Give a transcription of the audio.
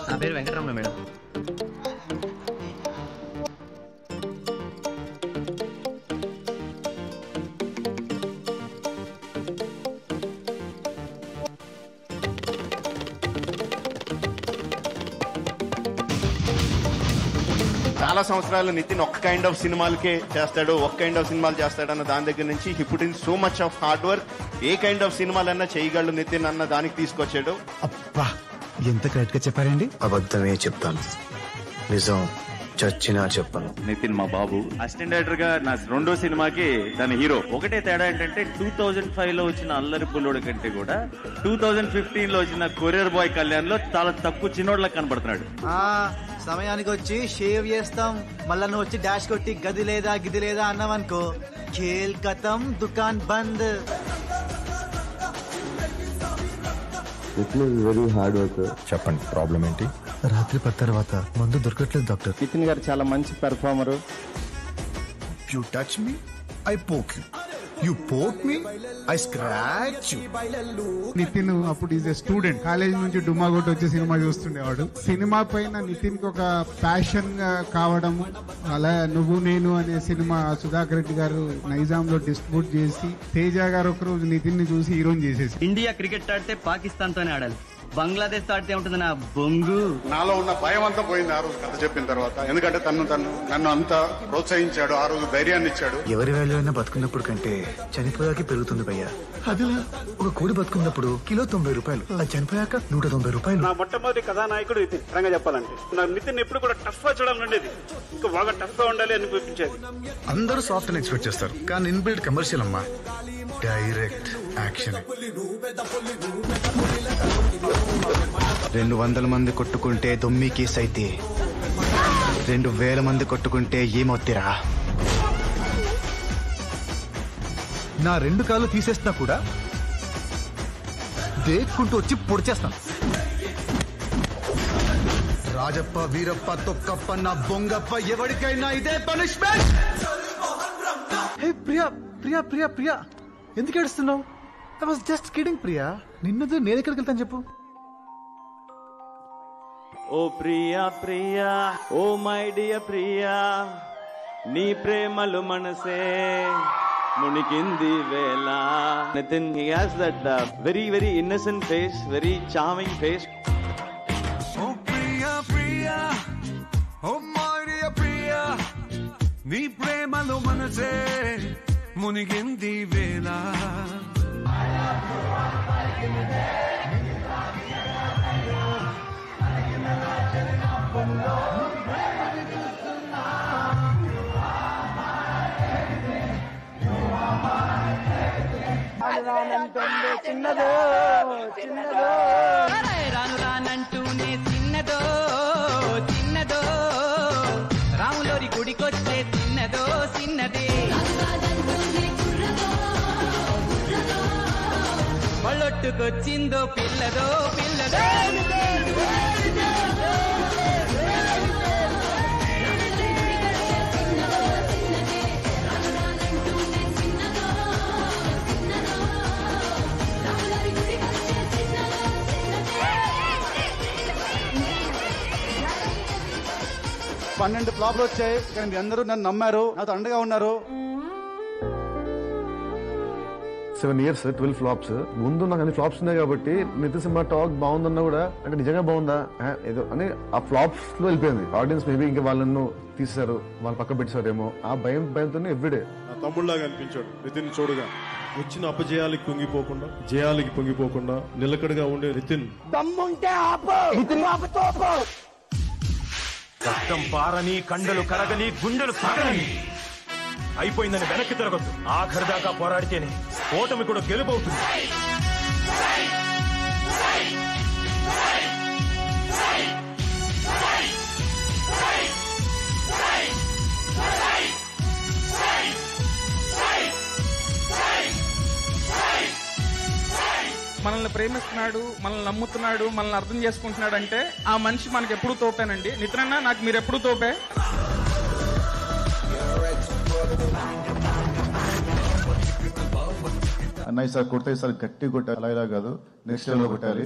నా పేరు వెంకటరమణ మేడం. చాలా సంవత్సరాలు నితిన్ ఒక్క కైండ్ ఆఫ్ సినిమాలకే చేస్తాడు, ఒక్క కైండ్ ఆఫ్ సినిమాలు చేస్తాడన్న దాని దగ్గర నుంచి he put in so much of hard work. A kind of సినిమాలన్నా చేయగలడు నితిన్ అన్న దానికి తీసుకొచ్చాడు. అబ్బా ఎంత కరెక్ట్ గా చెప్పారండి. అబద్ధమే చెప్తాను, నిజం చచ్చినా చెప్పను. నితిన్ మా బాబు అసిస్టెంట్ డైరెక్టర్ గా నా రెండో సినిమాకి తన హీరో. ఒకటే తేడా ఏంటంటే 2005 లో వచ్చిన అల్లరి పుల్లోడు కంటే కూడా 2015 లో వచ్చిన కొరియర్ బాయ్ కళ్యాణ్ లో చాలా తక్కువ చిన్నోడ్లా కనబడుతున్నాడు. సమయానికి వచ్చి షేవ్ చేస్తాం, మళ్ళా నువ్వు వచ్చి డాష్ కొట్టి గది లేదా గిది లేదా అన్నావనుకో ఖేల్ ఖతం, దుకాన్ బంద్. Very hard work. చెప్పండి ప్రాబ్లం ఏంటి? రాత్రి 10 తర్వాత మందు దొరకట్లేదు డాక్టర్. నితిన్ గారు చాలా మంచి performer. You touch me I poke you, you poke me I scratch you. Nitin అప్పుడు ఈజ్ ఎ స్టూడెంట్, కాలేజ్ నుంచి డుమ్మా కొట్టి వచ్చే సినిమా చూస్తుండేవాడు. సినిమా పైన నితిన్ కి ఒక ప్యాషన్ కావడం, అలా నువ్వు నేను అనే సినిమా సుధాకర్ రెడ్డి గారు నైజాం లో డిస్ట్రిబ్యూట్ చేసి తేజ గారు ఒక రోజు నితిన్ ని చూసి హీరోని చేసేసి. ఇండియా క్రికెట్ ఆడితే పాకిస్తాన్ తోనే ఆడాలి, బంగ్లాదేశ్ తో ఆడితే ఉంటుంది నా బొంగు. నాలో ఉన్న భయం అంతా పోయింది ఆ రోజు కథ చెప్పిన తర్వాత. ఎందుకంటే నన్ను అంత ప్రోత్సహించాడు, ఆ రోజు ధైర్యాన్ని ఇచ్చాడు. ఎవరి వాల్యూ అయినా బతుకున్నప్పుడు కంటే చనిపోయాక పెరుగుతుంది భయ్యా. అదిలా ఒక కోడి బతుకున్నప్పుడు కిలో 90 రూపాయలు, అది చనిపోయాక 190 రూపాయలు. నా మొట్టమొదటి కథానాయకుడు నితిన్. రంగా చెప్పాలంటే నాకు నితిన్ ఎప్పుడు కూడా టఫ్ గా చూడాలని ఉండేది, ఇంకా బాగా టఫ్ గా ఉండాలి అని అనిపించేది. అందరూ సాఫ్ట్ అని ఎక్స్పెక్ట్ చేస్తారు, కానీ ఇన్బిల్డ్ కమర్షియల్ అమ్మా, డైరెక్ట్ యాక్షన్. 200 మంది కొట్టుకుంటే దొమ్మి కేసు అయితే 2000 మంది కొట్టుకుంటే ఏమవుతారా? నా 2 కాళ్ళు తీసేస్తున్నా కూడా దేక్కుంటూ వచ్చి పొడిచేస్తాను. రాజప్ప, వీరప్ప, తొక్కప్ప, నా బొంగప్ప, ఎవరికైనా ఇదే పనిష్మెంట్. హే ప్రియా ప్రియా ప్రియా ప్రియా, ఎందుకు ఏడుస్తున్నావు? I was just kidding Priya. నిన్నది నేను ఎక్కడికి వెళ్తాను చెప్పు. Oh Priya Priya, oh my dear Priya, నీ ప్రేమలు మనసే మునికింది వేళ. Nitin he has that very very innocent face, very charming face. Oh Priya Priya, oh my dear Priya, నీ ప్రేమలో మనసే మునిగింది వేళ. చిన్నదో చిన్నదో రాను రానంటూనే చిన్నదో చిన్నదో, రాములోరి గుడికొచ్చే చిన్నదో చిన్నదే, పళ్ళొట్టుకొచ్చిందో పిల్లదో పిల్లదో. పన్నెండు ఫ్లాప్లు వచ్చాయి, కానీ మీ అందరూ నన్ను నమ్మారు, నాతో అండగా ఉన్నారు. 7 years 12 ఫ్లాప్స్. ముందు నాకు అన్ని ఫ్లాప్స్ ఉన్నాయి కాబట్టి నితిన్ సినిమా టాక్ బాగుందన్నా కూడా అంటే నిజంగా బాగుందా ఏదో అని ఆ ఫ్లాప్స్ లో వెళ్ళిపోయింది ఆడియన్స్. మేబీ ఇంకా వాళ్ళను తీసేశారు, వాళ్ళు పక్క పెట్టేశారేమో ఆ భయంతోనే ఎవ్రీడే. నా తమ్ముళ్ళగా అనిపించాడు నితిన్ చూడగా. వచ్చిన అపజయాలకి పొంగిపోకుండా, జయాలకి పొంగిపోకుండా నిలకడగా ఉండే నితిన్. రక్తం పారని, కండలు కరగని, గుండెలు సాగని, అయిపోయిందని వెనక్కి తిరగద్దు. ఆఖరి దాకా పోరాడితేనే ఓటమి కూడా గెలుపవుతుంది. మనల్ని ప్రేమిస్తున్నాడు, మనల్ని నమ్ముతున్నాడు, మనల్ని అర్థం చేసుకుంటున్నాడు అంటే ఆ మనిషి మనకి ఎప్పుడు తోపేనండి. నితిన్ అన్న నాకు మీరు ఎప్పుడు తోపే. అన్నయ్య సార్ కొడితే సార్ గట్టి కొట్టాలి, అలా ఇలా కాదు, నెక్స్ట్ లెవెల్ కొట్టాలి.